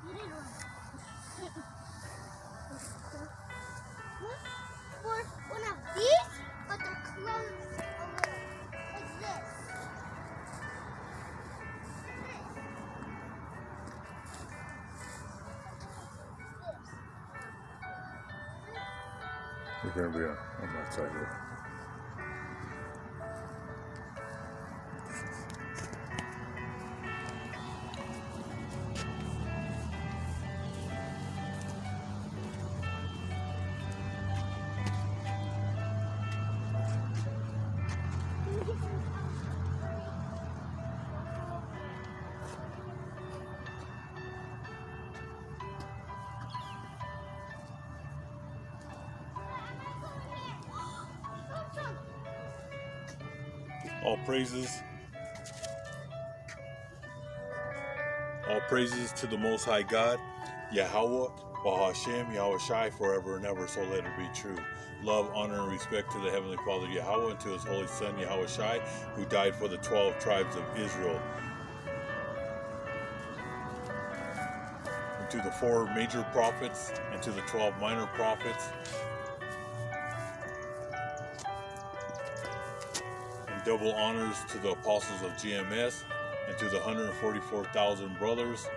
For one of these, but they're closed a little. Like this. We're going to be on that side here. All praises to the Most High God, Yahweh, Bahashem, Yahweh Shai, forever and ever, so let it be true. Love, honor, and respect to the Heavenly Father, Yahweh, and to His Holy Son, Yahweh Shai, who died for the 12 tribes of Israel. And to the 4 major prophets, and to the 12 minor prophets, and double honors to the apostles of GMS, and to the 144,000 brothers,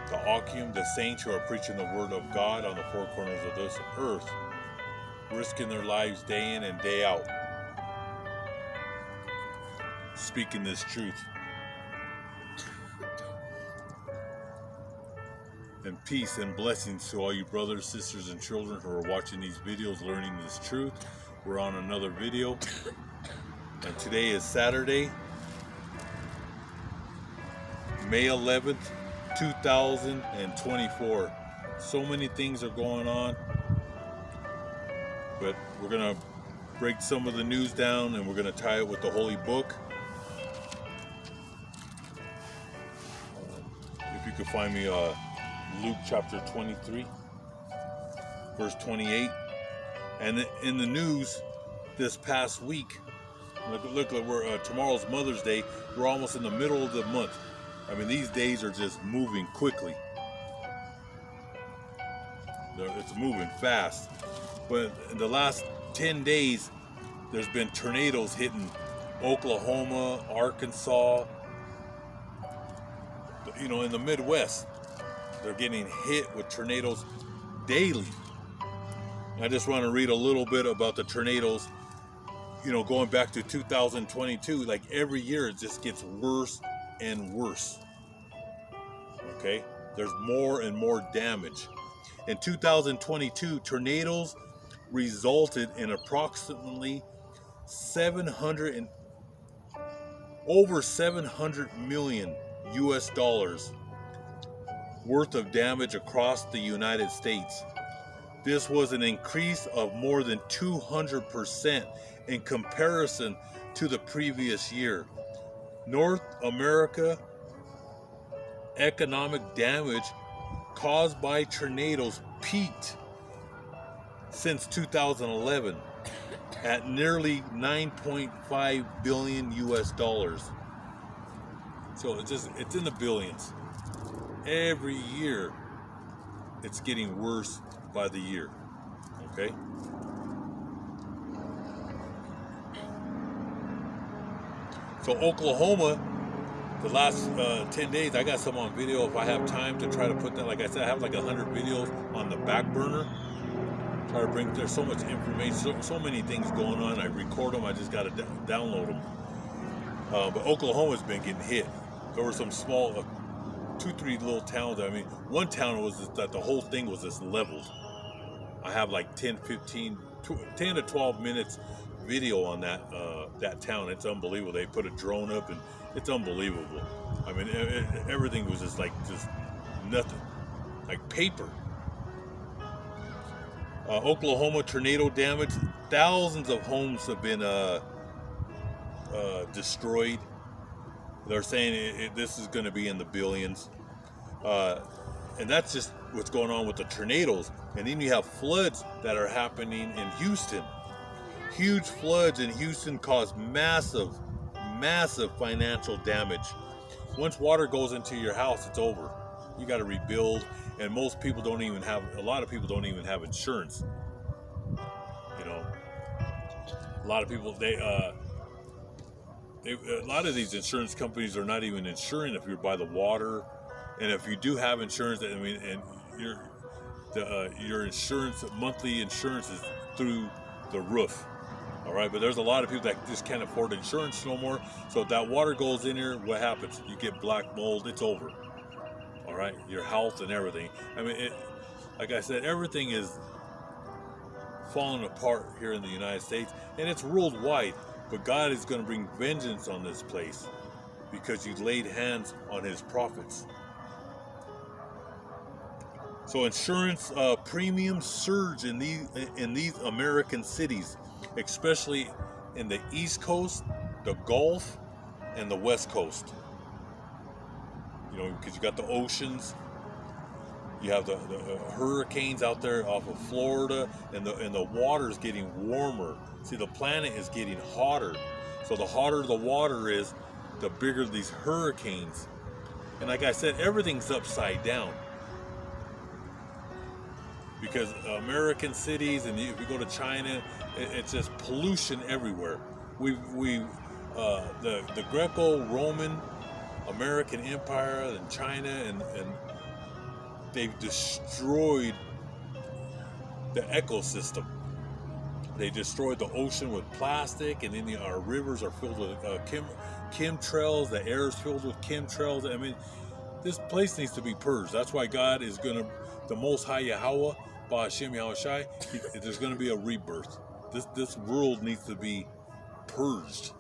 to Akim, the saints who are preaching the word of God on the 4 corners of this earth, risking their lives day in and day out, speaking this truth. And peace and blessings to all you brothers, sisters, and children who are watching these videos, learning this truth. We're on another video, and today is Saturday, May 11th, 2024. So many things are going on, but we're going to break some of the news down and we're going to tie it with the Holy Book. If you could find me Luke chapter 23, verse 28. And in the news this past week, look, we're tomorrow's Mother's Day. We're almost in the middle of the month. I mean, these days are just moving quickly. It's moving fast. But in the last 10 days, there's been tornadoes hitting Oklahoma, Arkansas, in the Midwest. They're getting hit with tornadoes daily. I just want to read a little bit about the tornadoes, going back to 2022. Like every year, it just gets worse and worse. Okay? There's more and more damage. In 2022, tornadoes resulted in approximately over 700 million US dollars worth of damage across the United States. This was an increase of more than 200% in comparison to the previous year. North America economic damage caused by tornadoes peaked since 2011 at nearly 9.5 billion US dollars. So it's in the billions. Every year it's getting worse by the year. Okay? So Oklahoma, the last 10 days, I got some on video. If I have time to try to put that, like I said, I have like 100 videos on the back burner. Try to bring, there's so much information, so many things going on. I record them, I just got to download them. But Oklahoma's been getting hit. There were some small, 2-3 little towns. I mean, one town was just, that the whole thing was just leveled. I have like 10 to 12 minutes video on that town. It's unbelievable. They put a drone up and it's unbelievable. I mean, everything was just nothing, like paper. Oklahoma tornado damage. Thousands of homes have been destroyed. They're saying this is going to be in the billions. And that's just what's going on with the tornadoes. And then you have floods that are happening in Houston. Huge floods in Houston cause massive financial damage. Once water goes into your house, it's over. You got to rebuild, and most people don't even have. A lot of people don't even have insurance. You know, a lot of people a lot of these insurance companies are not even insuring if you're by the water, and if you do have insurance, I mean, and your insurance monthly insurance is through the roof. All right, but there's a lot of people that just can't afford insurance no more. So if that water goes in here, what happens? You get black mold. It's over. All right, your health and everything. I mean, like I said, everything is falling apart here in the United States, and it's worldwide. But God is going to bring vengeance on this place because you laid hands on His prophets. So insurance premiums surge in these American cities, especially in the East Coast, the Gulf, and the West Coast. You know, because you got the oceans, you have the hurricanes out there off of Florida, and the water is getting warmer. See, the planet is getting hotter. So the hotter the water is, the bigger these hurricanes. And like I said, everything's upside down. Because American cities, and if you go to China, it's just pollution everywhere. The Greco-Roman American Empire and China, and they've destroyed the ecosystem. They destroyed the ocean with plastic, and then our rivers are filled with chemtrails. The air is filled with chemtrails. I mean, this place needs to be purged. That's why God is going to, the Most High Yahweh, Ba'Hashem Yahushai, there's going to be a rebirth. This world needs to be purged,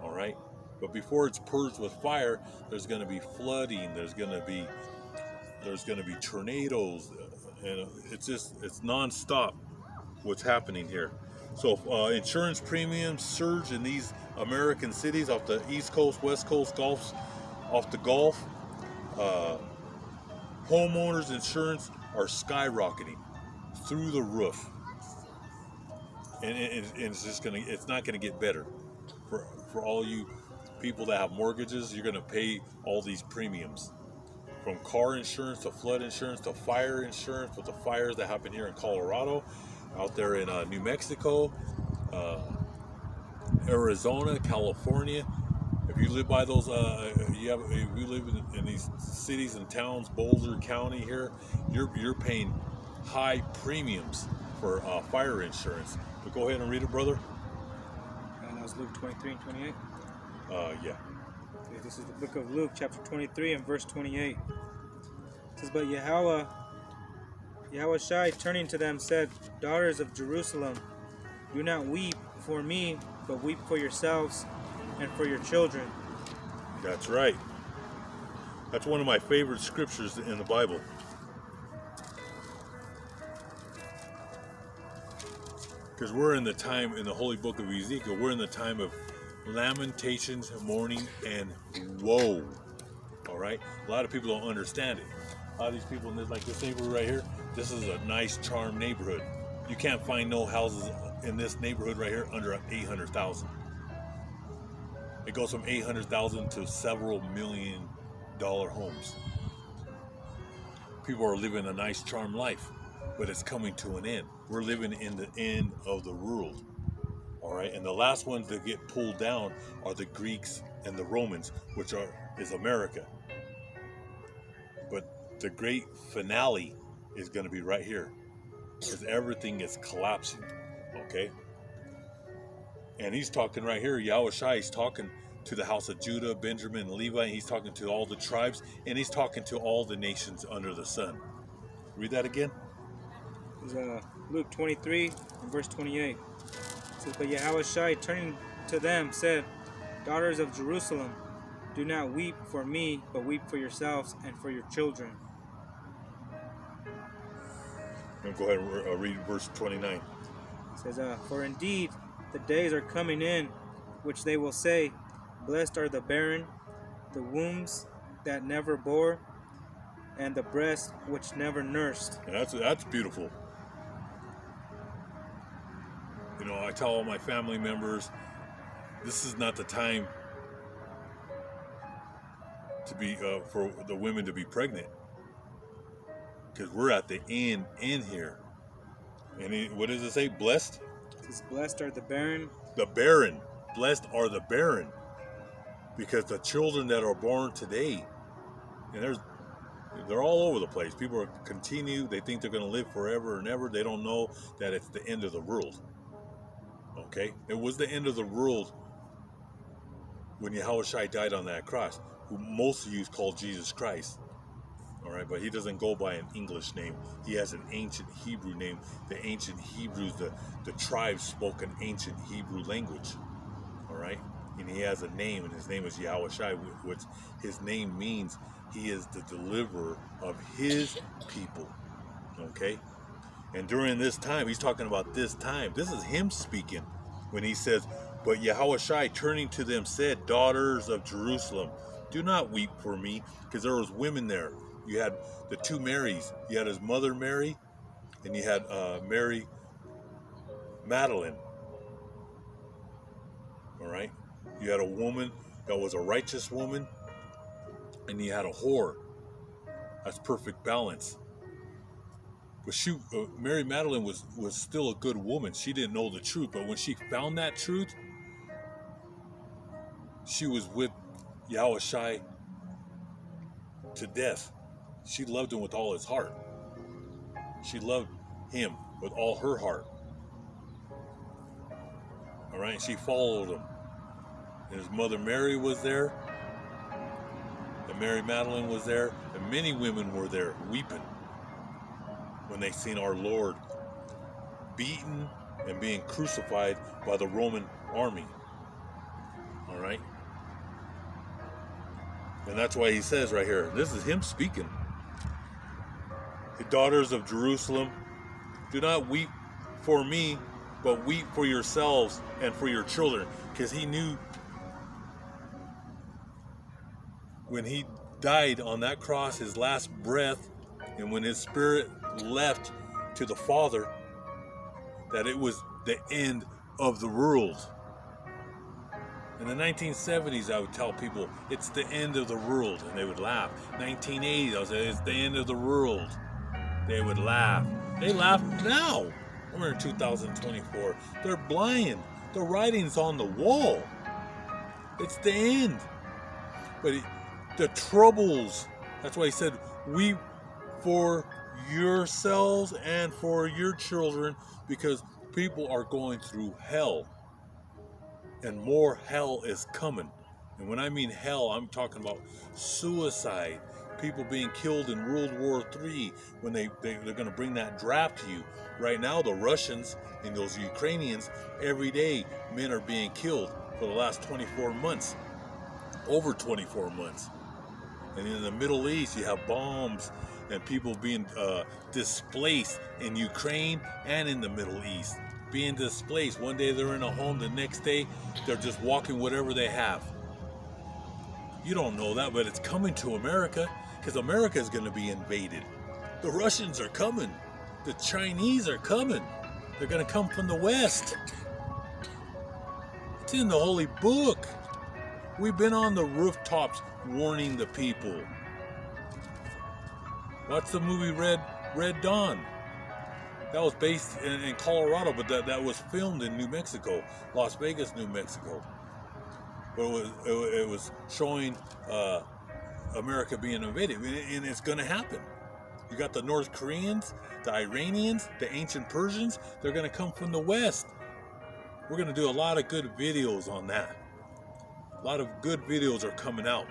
all right? But before it's purged with fire, there's going to be flooding. There's going to be tornadoes, and it's nonstop what's happening here. So insurance premiums surge in these American cities off the East Coast, West Coast, off the Gulf. Homeowners insurance are skyrocketing through the roof, and it's not gonna get better for all you people that have mortgages. You're gonna pay all these premiums, from car insurance to flood insurance to fire insurance, with the fires that happen here in Colorado, out there in New Mexico, Arizona, California. If you live by those, if you live in these cities and towns, Boulder County here, you're paying high premiums for fire insurance. But go ahead and read it, brother. And that was Luke 23 and 28. Yeah. Okay, this is the book of Luke, chapter 23 and verse 28. It says, "But Yahushai, turning to them, said, 'Daughters of Jerusalem, do not weep for me, but weep for yourselves and for your children.'" That's right. That's one of my favorite scriptures in the Bible. Because we're in the time, in the holy book of Ezekiel, we're in the time of lamentations, mourning, and woe. All right? A lot of people don't understand it. A lot of these people, like this neighborhood right here, this is a nice, charmed neighborhood. You can't find no houses in this neighborhood right here under 800,000. It goes from 800,000 to several $1 million homes. People are living a nice, charmed life, but it's coming to an end. We're living in the end of the world. All right, and the last ones that get pulled down are the Greeks and the Romans, which is America. But the great finale is going to be right here, because everything is collapsing. Okay, and he's talking right here. Yahushua, he's talking to the house of Judah, Benjamin, and Levi, and he's talking to all the tribes, and he's talking to all the nations under the sun. Read that again. This is Luke 23 and verse 28. It says, "But Yahushua, turning to them, said, 'Daughters of Jerusalem, do not weep for me, but weep for yourselves and for your children.'" And go ahead and read verse 29. It says, "For indeed the days are coming in, which they will say, Blessed are the barren, the wombs that never bore, and the breasts which never nursed." And that's beautiful. You know, I tell all my family members, this is not the time to be for the women to be pregnant. because we're at the end in here. And what does it say? Blessed? It says, blessed are the barren. The barren. Blessed are the barren. Because the children that are born today, and they're all over the place. People they think they're going to live forever and ever. They don't know that it's the end of the world. Okay? It was the end of the world when Yahushua died on that cross, who most of you call Jesus Christ. All right, but he doesn't go by an English name. He has an ancient Hebrew name. The ancient Hebrews, the tribes spoke an ancient Hebrew language. All right, and he has a name, and his name is Yahushua, which his name means he is the deliverer of his people. Okay, and during this time, he's talking about this time. This is him speaking when he says, "But Yahushua turning to them said, Daughters of Jerusalem, do not weep for me," because there was women there. You had the two Marys. You had his mother Mary, and you had Mary Magdalene. All right? You had a woman that was a righteous woman, and you had a whore. That's perfect balance. But Mary Magdalene was still a good woman. She didn't know the truth, but when she found that truth, she was with Yahushua to death. She loved him with all his heart. She loved him with all her heart. All right, she followed him. And his mother Mary was there. And Mary Magdalene was there. And many women were there weeping when they seen our Lord beaten and being crucified by the Roman army. All right? And that's why he says right here, this is him speaking. The daughters of Jerusalem, do not weep for me, but weep for yourselves and for your children. Because he knew when he died on that cross, his last breath, and when his spirit left to the Father, that it was the end of the world. In the 1970s, I would tell people, it's the end of the world, and they would laugh. 1980s, I would say, it's the end of the world. They would laugh. They laugh now. We're in 2024. They're blind. The writing's on the wall. It's the end. But the troubles, that's why he said, weep for yourselves and for your children, because people are going through hell. And more hell is coming. And when I mean hell, I'm talking about suicide. People being killed in World War III when they're going to bring that draft to you. Right now, the Russians and those Ukrainians, every day, men are being killed for the last 24 months. Over 24 months. And in the Middle East, you have bombs and people being displaced in Ukraine and in the Middle East. Being displaced. One day they're in a home, the next day they're just walking whatever they have. You don't know that, but it's coming to America, because America is going to be invaded. The Russians are coming. The Chinese are coming. They're going to come from the West. It's in the Holy Book. We've been on the rooftops warning the people. Watch the movie Red Dawn. That was based in Colorado, but that was filmed in New Mexico, Las Vegas, New Mexico. But it was showing America being invaded, and it's going to happen. You got the North Koreans, the Iranians, the ancient Persians. They're going to come from the West. We're going to do a lot of good videos on that. A lot of good videos are coming out.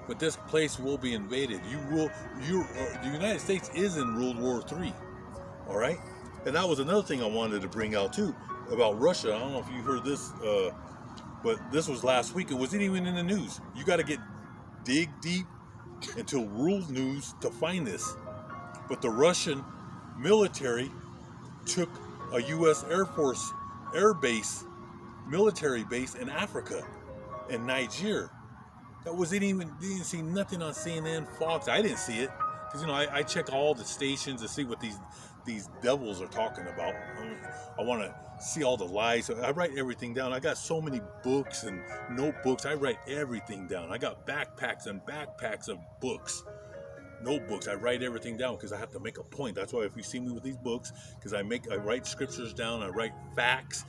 But this place will be invaded. The United States is in World War III. All right? And that was another thing I wanted to bring out too about Russia. I don't know if you heard this, but this was last week. It wasn't even in the news. You got to dig deep into world news to find this. But the Russian military took a U.S. Air Force air base, military base in Africa, in Niger. That didn't see nothing on CNN, Fox. I didn't see it because I check all the stations to see what these devils are talking about. I want to see all the lies. So I write everything down. I got so many books and notebooks. I write everything down. I got backpacks and backpacks of books. notebooks. I write everything down because I have to make a point. That's why if you see me with these books, because I write scriptures down, I write facts,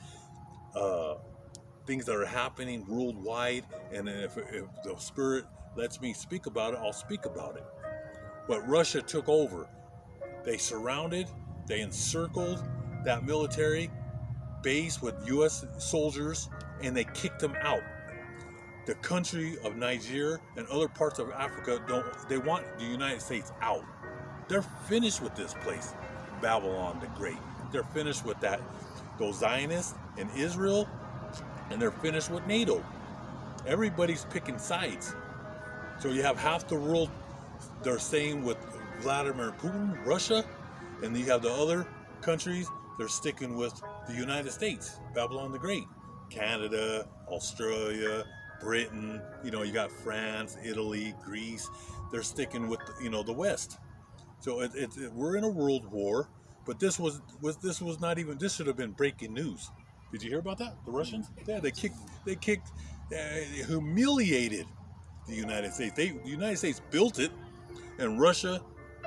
things that are happening worldwide, and then if the Spirit lets me speak about it, I'll speak about it. But Russia took over. They surrounded, they encircled that military base with U.S. soldiers, and they kicked them out. The country of Niger and other parts of Africa they want the United States out. They're finished with this place, Babylon the Great. They're finished with that, those Zionists in Israel, and they're finished with NATO. Everybody's picking sides. So you have half the world, they're staying with Vladimir Putin, Russia, and you have the other countries, they're sticking with the United States, Babylon the Great. Canada, Australia, Britain, you got France, Italy, Greece. They're sticking with, the West. So we're in a world war, but this was not even, this should have been breaking news. Did you hear about that? The Russians? Yeah, they humiliated the United States. The United States built it, and Russia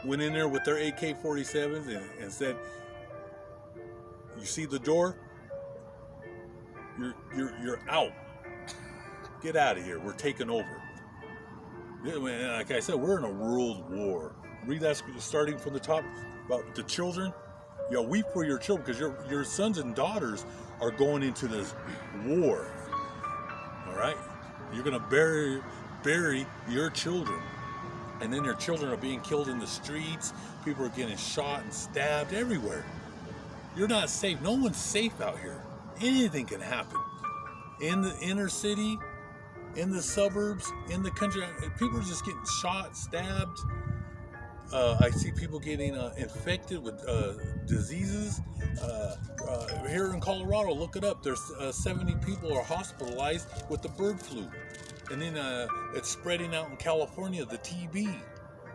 went in there with their AK-47s and said, "You see the door? You're out. Get out of here. We're taking over." Like I said, we're in a world war. Read that starting from the top about the children. Weep for your children because your sons and daughters are going into this war. All right, you're gonna bury your children, and then your children are being killed in the streets. People are getting shot and stabbed everywhere. You're not safe. No one's safe out here. Anything can happen in the inner city, in the suburbs, in the country. People are just getting shot, stabbed. I see people getting infected with diseases. Here in Colorado, look it up. There's 70 people are hospitalized with the bird flu. And then it's spreading out in California, the TB.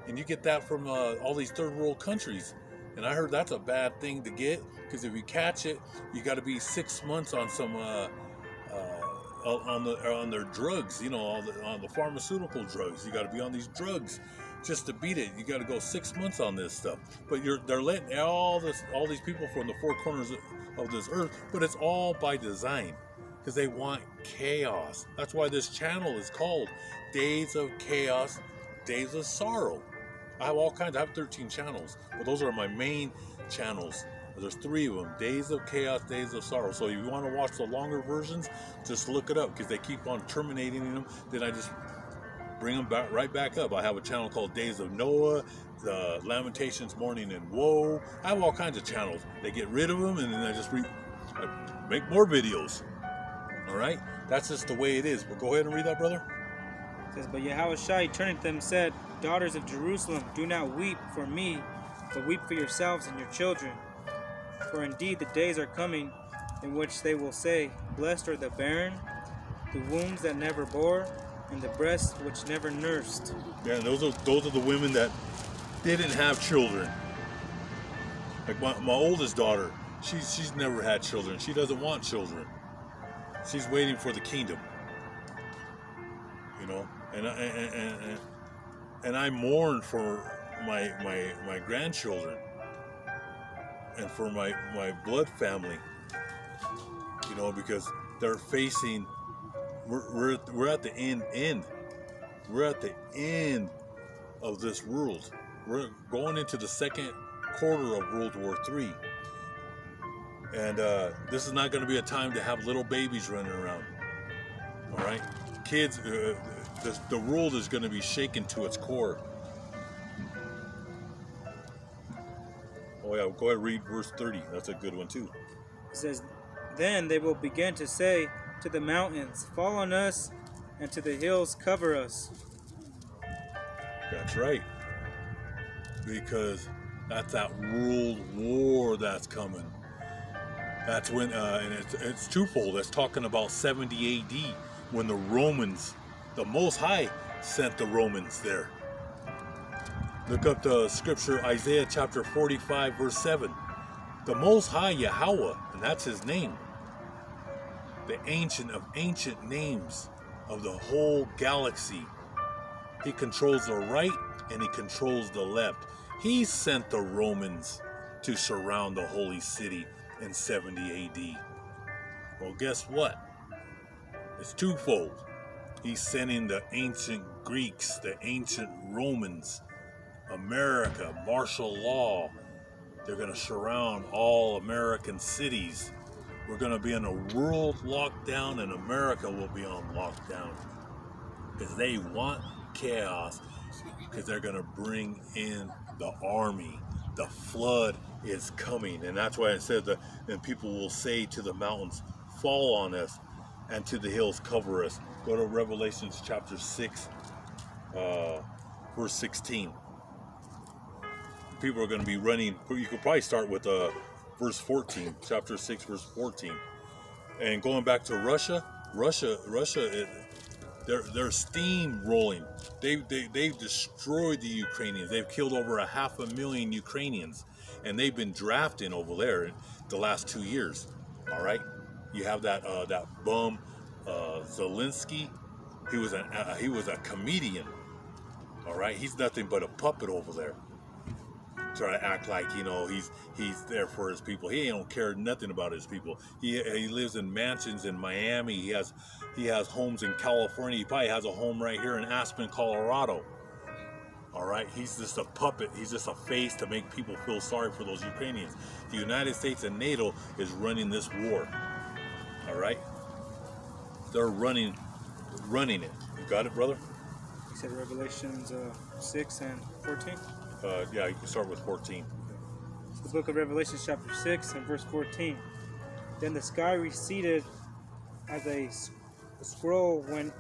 And you get that from all these third world countries. And I heard that's a bad thing to get, because if you catch it, you got to be 6 months on some on their drugs, on the pharmaceutical drugs. You got to be on these drugs just to beat it. You got to go 6 months on this stuff. But they're letting all these people from the four corners of this earth, but it's all by design, because they want chaos. That's why this channel is called Days of Chaos, Days of Sorrow. I have all kinds. I have 13 channels, but those are my main channels. There's 3 of them: Days of Chaos, Days of Sorrow. So if you want to watch the longer versions, just look it up, because they keep on terminating them. Then I just bring them right back up. I have a channel called Days of Noah, the Lamentations, Mourning and Woe. I have all kinds of channels. They get rid of them, and then I just make more videos. All right, that's just the way it is. But go ahead and read that, brother. It says, "But Yahushua turning to them said, Daughters of Jerusalem, do not weep for me, but weep for yourselves and your children. For indeed the days are coming in which they will say, Blessed are the barren, the wombs that never bore, and the breasts which never nursed." Yeah, and those are the women that didn't have children. Like my oldest daughter, she's never had children. She doesn't want children. She's waiting for the kingdom. And I mourn for my grandchildren and for my blood family. Because they're facing. We're at the end. We're at the end of this world. We're going into the second quarter of World War III. And this is not going to be a time to have little babies running around. All right? Kids, the world is going to be shaken to its core. Oh, yeah, go ahead and read verse 30. That's a good one, too. It says, "Then they will begin to say to the mountains, Fall on us, and to the hills, cover us." That's right. Because that's that world war that's coming. That's when, and it's twofold. It's talking about 70 AD, when the Romans, the Most High, sent the Romans there. Look up the scripture, Isaiah chapter 45, verse 7. The Most High Yahweh, and that's his name. The ancient of ancient names of the whole galaxy He controls the right and he controls the left. He sent the Romans to surround the holy city in 70 AD. Well, guess what? It's twofold. He's sending the ancient Greeks, the ancient Romans, America, martial law. They're going to surround all American cities. We're going to be in a world lockdown, and America will be on lockdown because they want chaos, because they're going to bring in the army. The flood is coming, and that's why it said that then people will say to the mountains, fall on us, and to the hills, cover us. Go to Revelations chapter 6, verse 16. People are going to be running. You could probably start with verse 14, chapter 6, verse 14. And going back to Russia, they're steamrolling. They've destroyed the Ukrainians. They've killed over 500,000 Ukrainians, and they've been drafting over there the last 2 years. All right, you have that bum Zelensky. He was a comedian. All right, he's nothing but a puppet over there. Try to act like he's there for his people. He don't care nothing about his people. He lives in mansions in Miami. He has homes in California. He probably has a home right here in Aspen, Colorado. All right, he's just a puppet. He's just a face to make people feel sorry for those Ukrainians. The United States and NATO is running this war. All right, they're running it. You got it, brother? You said Revelations 6 and 14? Yeah, you can start with 14. It's the book of Revelation, chapter 6 and verse 14. Then the sky receded as a scroll when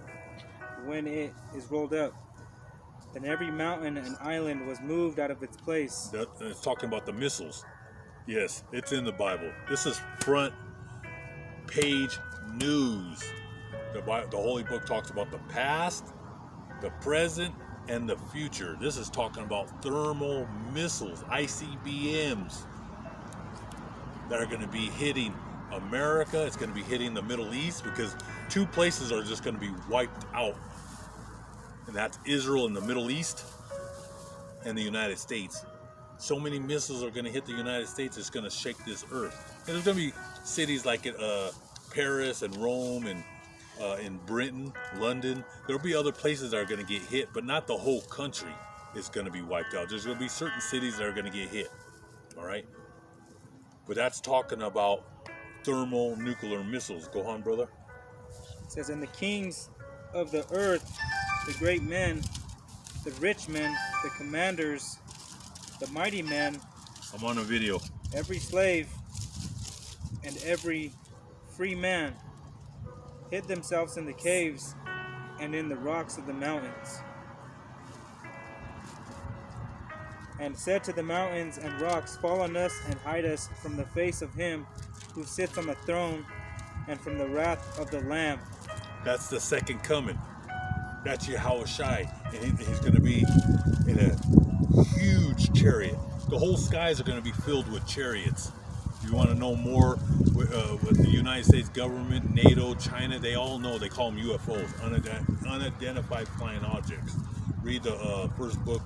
it is rolled up. Then every mountain and island was moved out of its place. It's talking about the missiles. Yes, it's in the Bible. This is front page news. The Holy Book talks about the past, the present, and the future. This is talking about thermal missiles, ICBMs, that are going to be hitting America. It's going to be hitting the Middle East, because 2 places are just going to be wiped out, and that's Israel and the Middle East and the United States. So many missiles are going to hit the United States, it's going to shake this earth. And there's going to be cities like Paris and Rome and in Britain, London. There'll be other places that are going to get hit, but not the whole country is going to be wiped out. There's going to be certain cities that are going to get hit. All right, but that's talking about thermonuclear missiles. Go on, brother. It says, and the kings of the earth, the great men, the rich men, the commanders, the mighty men, I'm on a video. every slave and every free man hid themselves in the caves and in the rocks of the mountains, and said to the mountains and rocks, fall on us and hide us from the face of him who sits on the throne and from the wrath of the Lamb. That's the second coming. That's Yahushai, and he's going to be in a huge chariot. The whole skies are going to be filled with chariots. If you want to know more with the United States government, NATO, China, they all know. They call them UFOs, unidentified flying objects. Read the first book.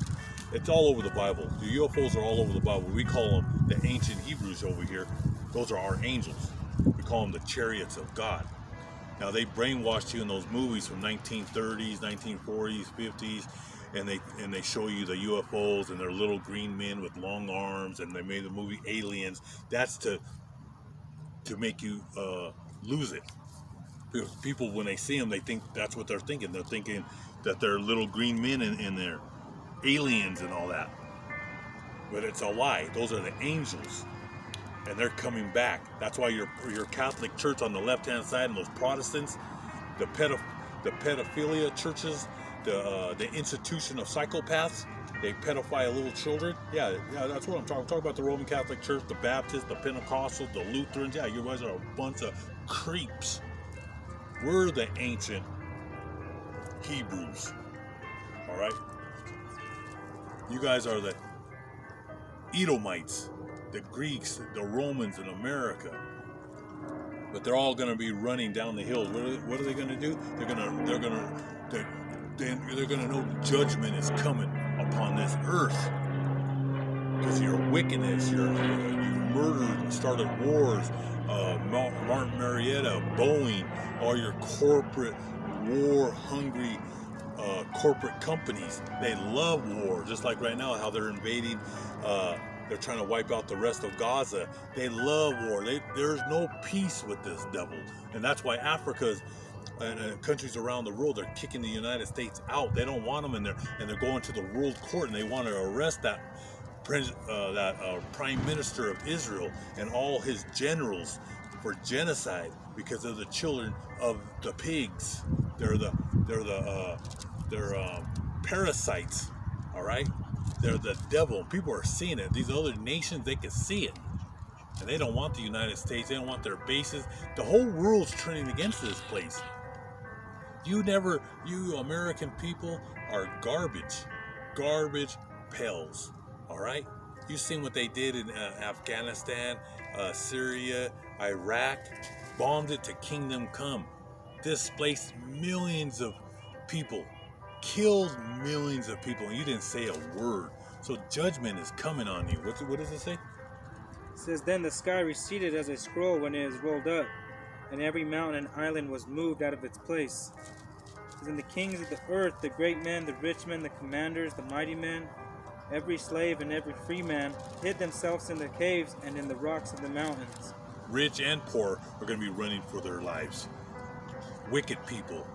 It's all over the Bible. The UFOs are all over the Bible. We call them the ancient Hebrews over here. Those are our angels. We call them the chariots of God. Now, they brainwashed you in those movies from 1930s, 1940s, 50s, and they show you the UFOs and they're little green men with long arms, and they made the movie Aliens. That's to make you lose it. Because people, when they see them, they think that's what they're thinking. They're thinking that they're little green men in there, aliens and all that. But it's a lie. Those are the angels, and they're coming back. That's why your Catholic Church on the left-hand side and those Protestants, the pedophilia churches, the institution of psychopaths, they pedophile little children. Yeah, that's what I'm talking. I'm talking about the Roman Catholic Church, the Baptists, the Pentecostals, the Lutherans. Yeah, you guys are a bunch of creeps. We're the ancient Hebrews. All right? You guys are the Edomites, the Greeks, the Romans in America. But they're all going to be running down the hills. What are they going to do? They're then they're going to know judgment is coming upon this earth. Because your wickedness, you've murdered and started wars. Martin Marietta, Boeing, all your corporate war-hungry corporate companies, they love war. Just like right now, how they're invading, they're trying to wipe out the rest of Gaza. They love war. There's no peace with this devil. And that's why Africa's and countries around the world are kicking the United States out. They don't want them in there, and they're going to the world court, and they want to arrest that prime minister of Israel and all his generals for genocide because of the children of the pigs. They're parasites. All right, they're the devil. People are seeing it. These other nations, they can see it, and they don't want the United States. They don't want their bases. The whole world's turning against this place. You American people are garbage pails. All right, you've seen what they did in Afghanistan, Syria, Iraq, bombed it to kingdom come, displaced millions of people, killed millions of people, and you didn't say a word. So judgment is coming on you. What does it say? It says, then the sky receded as a scroll when it is rolled up, and every mountain and island was moved out of its place. Then the kings of the earth, the great men, the rich men, the commanders, the mighty men, every slave and every free man, hid themselves in the caves and in the rocks of the mountains. Rich and poor are going to be running for their lives. Wicked people,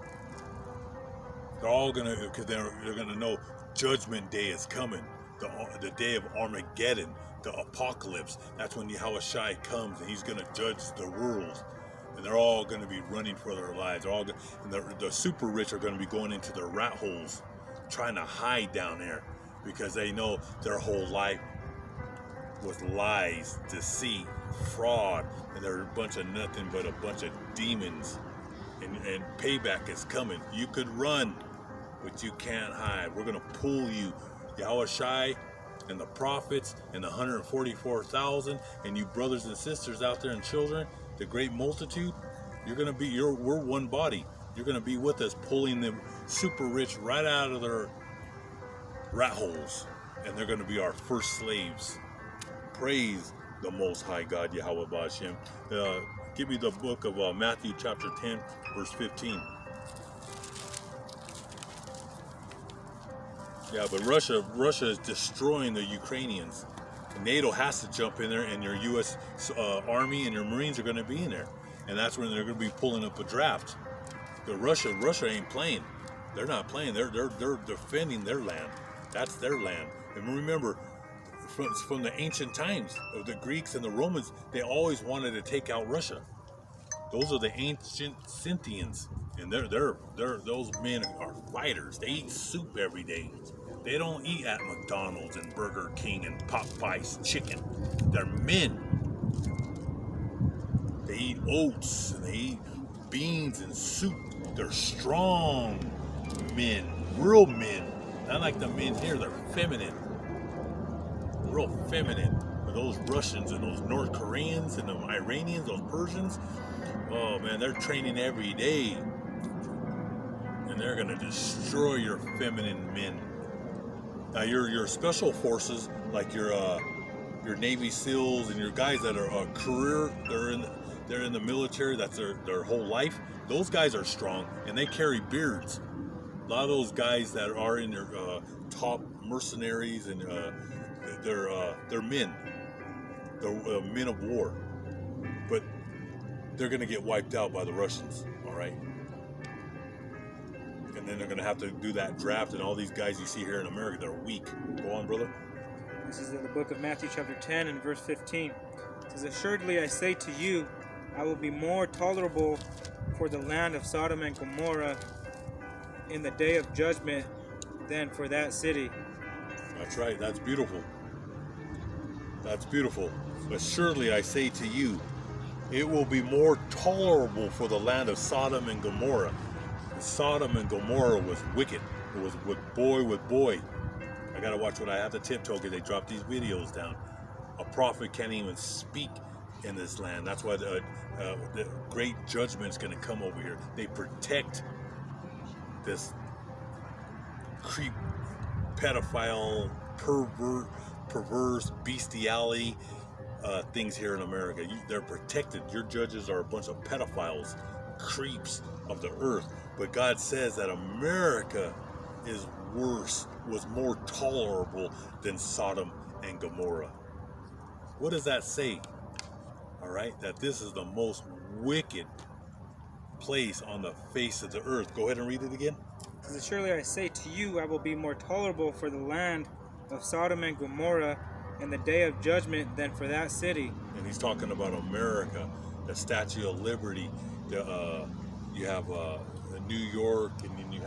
they're all going to, because they're going to know Judgment Day is coming. The day of Armageddon, the apocalypse. That's when Yahushua comes and he's going to judge the world. And they're all going to be running for their lives. And the super rich are going to be going into their rat holes, trying to hide down there, because they know their whole life was lies, deceit, fraud, and they're a bunch of nothing but a bunch of demons. And payback is coming. You could run, but you can't hide. We're going to pull you. Yahushua and the prophets and the 144,000 and you brothers and sisters out there and children, the great multitude, we're one body. You're going to be with us, pulling the super rich right out of their rat holes, and they're going to be our first slaves. Praise the Most High God, Yahweh Ba'ashem. Give me the book of Matthew chapter 10, verse 15. Yeah, but Russia is destroying the Ukrainians. NATO has to jump in there, and your U.S. Army and your Marines are going to be in there, and that's when they're going to be pulling up a draft. The Russia ain't playing. They're not playing. They're defending their land. That's their land. And remember, from the ancient times of the Greeks and the Romans, they always wanted to take out Russia. Those are the ancient Scythians, and those men are fighters. They eat soup every day. They don't eat at McDonald's and Burger King and Popeye's chicken. They're men. They eat oats and they eat beans and soup. They're strong men, real men. Not like the men here, they're feminine. Real feminine. But those Russians and those North Koreans and the Iranians, those Persians, oh man, they're training every day. And they're going to destroy your feminine men. Now your special forces, like your Navy SEALs and your guys that are a career, they're in the military, that's their whole life. Those guys are strong and they carry beards. A lot of those guys that are in their top mercenaries and they're men. They're men of war. But they're going to get wiped out by the Russians, all right? And then they're going to have to do that draft, and all these guys you see here in America, they're weak. Go on, brother. This is in the book of Matthew chapter 10 and verse 15. It says, assuredly I say to you, I will be more tolerable for the land of Sodom and Gomorrah in the day of judgment than for that city. That's right. That's beautiful. That's beautiful. But surely I say to you, it will be more tolerable for the land of Sodom and Gomorrah. Sodom and Gomorrah was wicked. It was with boy. I gotta watch what I have to tiptoe because they drop these videos down. A prophet can't even speak in this land. That's why the great judgment is going to come over here. They protect this creep, pedophile, perverse, bestiality things here in America. They're protected. Your judges are a bunch of pedophiles, creeps of the earth. But God says that America is worse, was more tolerable than Sodom and Gomorrah. What does that say? All right, that this is the most wicked place on the face of the earth. Go ahead and read it again. It says, surely I say to you, I will be more tolerable for the land of Sodom and Gomorrah in the day of judgment than for that city. And he's talking about America, the Statue of Liberty. You have New York, and then you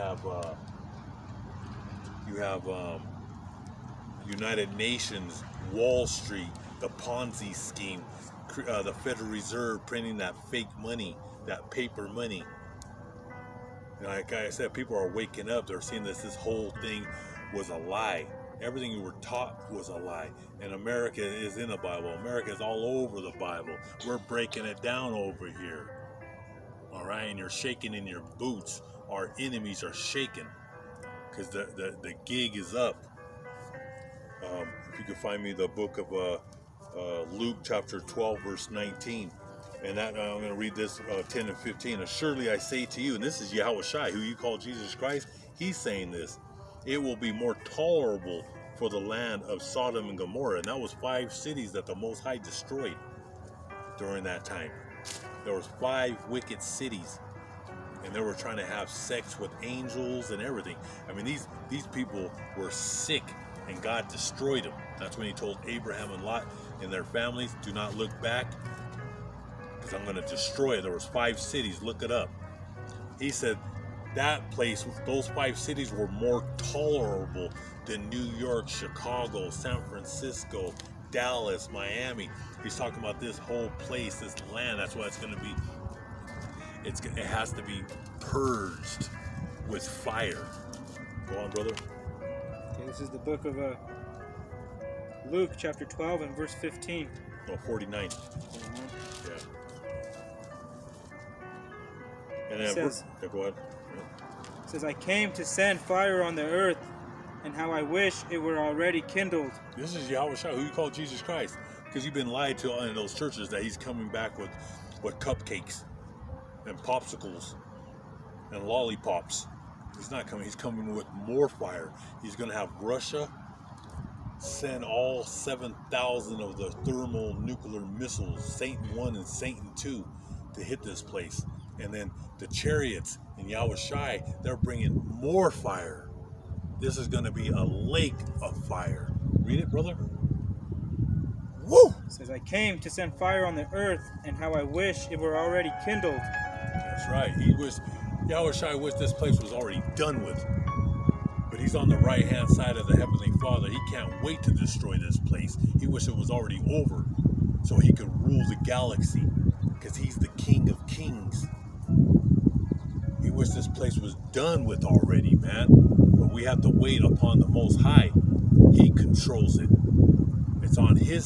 have United Nations, Wall Street, the Ponzi scheme, the Federal Reserve printing that fake money, that paper money. Like I said, people are waking up. They're seeing this whole thing was a lie. Everything you were taught was a lie. And America is in the Bible. America is all over the Bible. We're breaking it down over here. All right, and you're shaking in your boots. Our enemies are shaking because the gig is up. If you could find me the book of Luke chapter 12 verse 19, and that I'm going to read this 10 and 15. Surely I say to you, and this is Yahushua, who you call Jesus Christ, he's saying this, it will be more tolerable for the land of Sodom and Gomorrah. And that was 5 cities that the Most High destroyed during that time. There was 5 wicked cities, and they were trying to have sex with angels and everything. I mean, these people were sick, and God destroyed them. That's when he told Abraham and Lot and their families, do not look back, because I'm going to destroy it. There was 5 cities, look it up. He said that place, those 5 cities were more tolerable than New York, Chicago, San Francisco, Dallas, Miami. He's talking about this whole place, this land. That's why it's going to be, it has to be purged with fire. Go on, brother. Okay, this is the book of Luke chapter 12 and verse 15. No, 49. Yeah. And then, says, yeah, go ahead. It says, I came to send fire on the earth, and how I wish it were already kindled. This is Yahushua, who you call Jesus Christ, because you've been lied to in those churches that he's coming back with cupcakes and popsicles and lollipops. He's not coming. He's coming with more fire. He's going to have Russia send all 7,000 of the thermonuclear missiles, Satan 1 and Satan 2, to hit this place. And then the chariots in Yahushua, they're bringing more fire. This is going to be a lake of fire. Read it, brother. Woo! It says, I came to send fire on the earth, and how I wish it were already kindled. That's right. Yahushua wished this place was already done with. But he's on the right-hand side of the Heavenly Father. He can't wait to destroy this place. He wished it was already over so he could rule the galaxy, because he's the King of Kings. He wished this place was done with already, man. But we have to wait upon the Most High. He controls it. It's on his